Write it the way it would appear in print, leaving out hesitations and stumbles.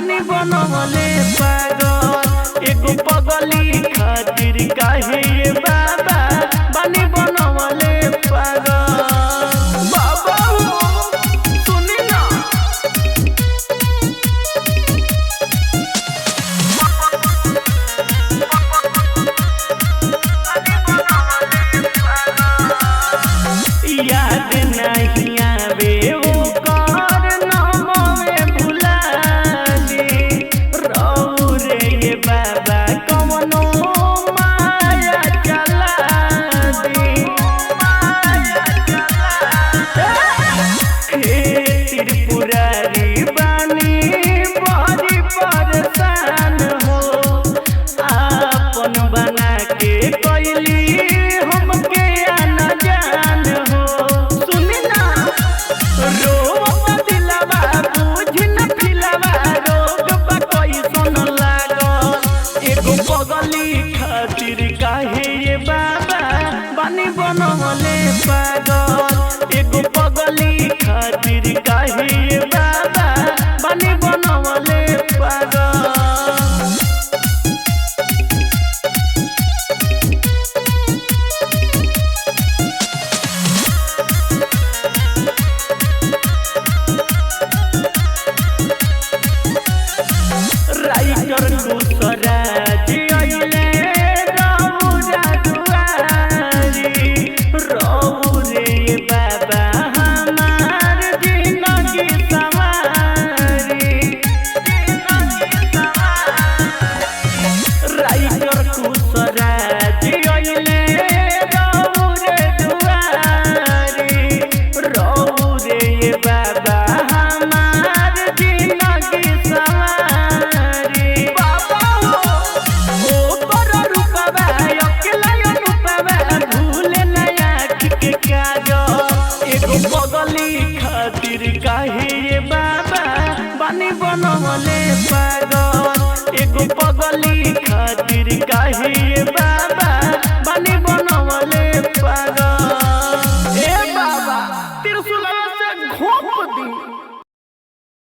बानी बनवले पागल एगो पगली खातिर काहे ये बाबा बानी बनवले पागल। बाबा सुनी ना याद नहीं आवे वो कर नामवे भुला दे रहू रे ये बाबा कमनो माया चला दे त्रिपुरारी बानी बड़ी परेशान हो आपन बना के कैली हमके आना जान हो। सुनी ना रोवा दिलवा बुझ न फिलवा रोग बा कैसन लागल एगो पगली खातिर काहे ये बाबा बानी बनवले पागल एगो पगली खातिर काहे ये बाबा बानी बनवले पागल। राइटर दूसरा जी अइले रौरा दुआरी रहू रे ये बाबा हमार जिंदगी सवारी। राइटर दूसरा जी अइले रौरा दुआरी रहू रे ये बाबा हमार जिंदगी सवारी। पगली खातिर काहे ये बाबा बानी बनवले पागल एगो पगली खातिर काहे ये बाबा बानी बनवले पागल। ए बाबा त्रिशूल से घोंप दी।